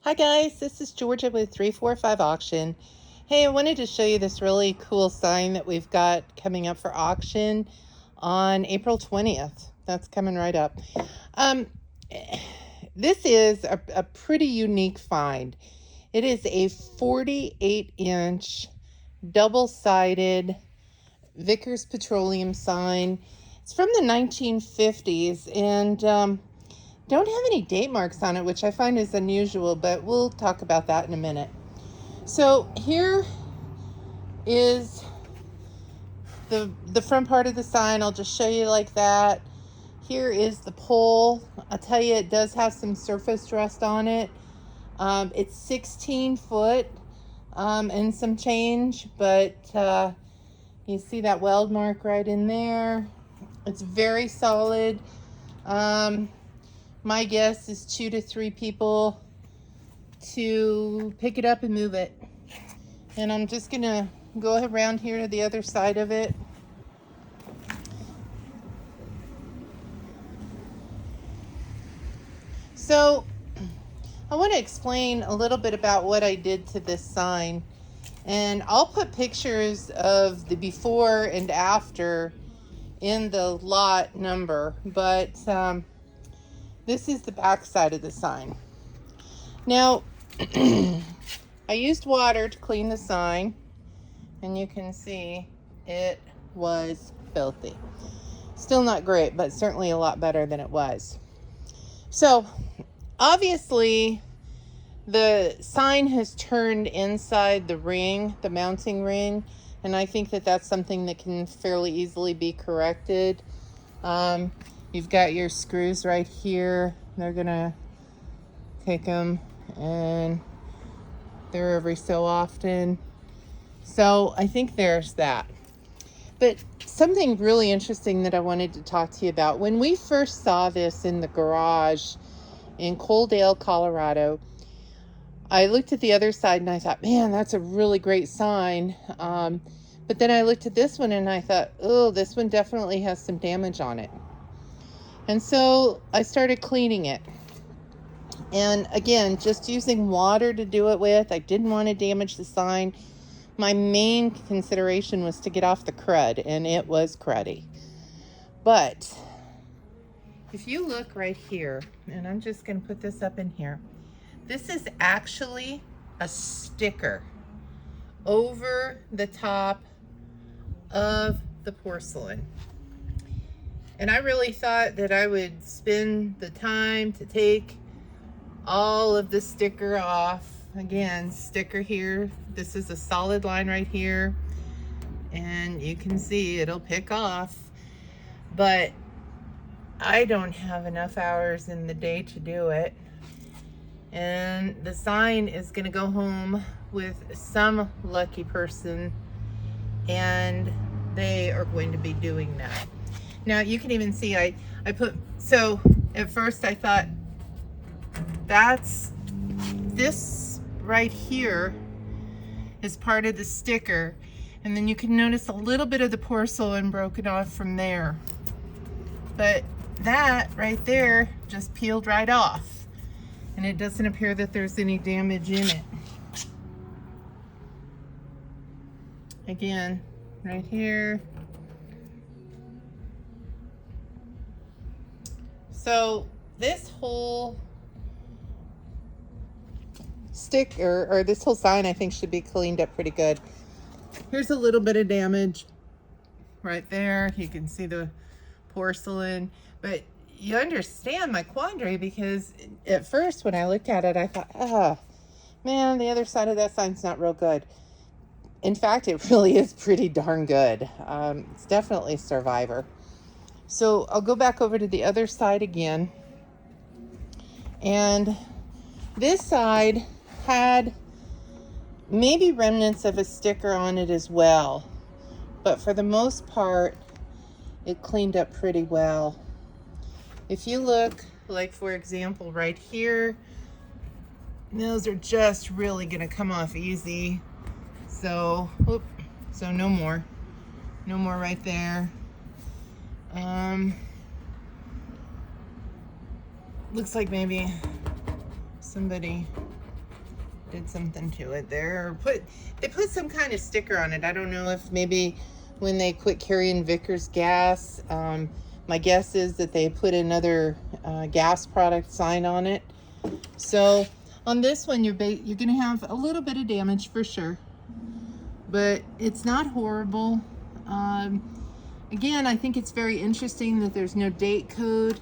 Hi guys, this is Georgia with 345 Auction. Hey, I wanted to show you this really cool sign that we've got coming up for auction on April 20th. That's coming right up. This is a pretty unique find. It is a 48-inch double-sided Vickers Petroleum sign. It's from the 1950s and don't have any date marks on it, which I find is unusual, but we'll talk about that in a minute. So here is the front part of the sign. I'll just show you like that. Here is the pole. I'll tell you, it does have some surface rust on it. It's 16 foot and some change, but you see that weld mark right in there. It's very solid. My guess is 2 to 3 people to pick it up and move it. And I'm just gonna go around here to the other side of it. So I want to explain a little bit about what I did to this sign. And I'll put pictures of the before and after in the lot number, but this is the back side of the sign. Now, I used water to clean the sign, and you can see it was filthy. Still not great, but certainly a lot better than it was. So, obviously, the sign has turned inside the ring, the mounting ring, and I think that that's something that can fairly easily be corrected. You've got your screws right here. They're gonna take them, and they're every so often. So I think there's that. But something really interesting that I wanted to talk to you about. When we first saw this in the garage in Coaldale, Colorado, I looked at the other side and I thought, man, that's a really great sign. But then I looked at this one and I thought, oh, this one definitely has some damage on it. And so I started cleaning it. And again, just using water to do it with. I didn't want to damage the sign. My main consideration was to get off the crud, and it was cruddy. But if you look right here, and I'm just going to put this up in here, this is actually a sticker over the top of the porcelain. And I really thought that I would spend the time to take all of the sticker off. Again, sticker here. This is a solid line right here. And you can see it'll pick off. But I don't have enough hours in the day to do it. And the sign is going to go home with some lucky person. And they are going to be doing that. Now you can even see I put, so at first I thought this right here is part of the sticker, and then you can notice a little bit of the porcelain broken off from there, but that right there just peeled right off, and it doesn't appear that there's any damage in it. Again, right here. So this whole sticker, or this whole sign, I think should be cleaned up pretty good. Here's a little bit of damage right there. You can see the porcelain, but you understand my quandary, because at first when I looked at it, I thought, oh man, the other side of that sign's not real good. In fact, it really is pretty darn good. It's definitely a survivor. So I'll go back over to the other side again. And this side had maybe remnants of a sticker on it as well. But for the most part, it cleaned up pretty well. If you look, like for example, right here, those are just really gonna come off easy. So, so no more right there. Looks like maybe somebody did something to it there. Or they put some kind of sticker on it. I don't know if maybe when they quit carrying Vickers gas, my guess is that they put another gas product sign on it. So on this one, you're gonna have a little bit of damage for sure, but it's not horrible. Again, I think it's very interesting that there's no date code.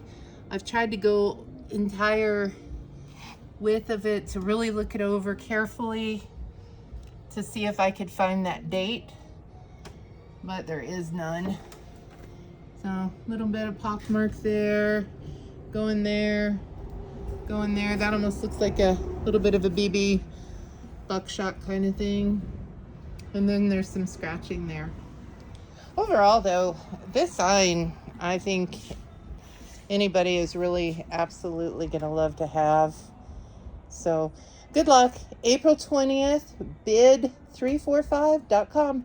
I've tried to go entire width of it to really look it over carefully to see if I could find that date, but there is none. So a little bit of pock mark there, going there, going there. That almost looks like a little bit of a BB buckshot kind of thing. And then there's some scratching there. Overall though, this sign, I think anybody is really absolutely gonna love to have. So good luck. April 20th, bid345.com.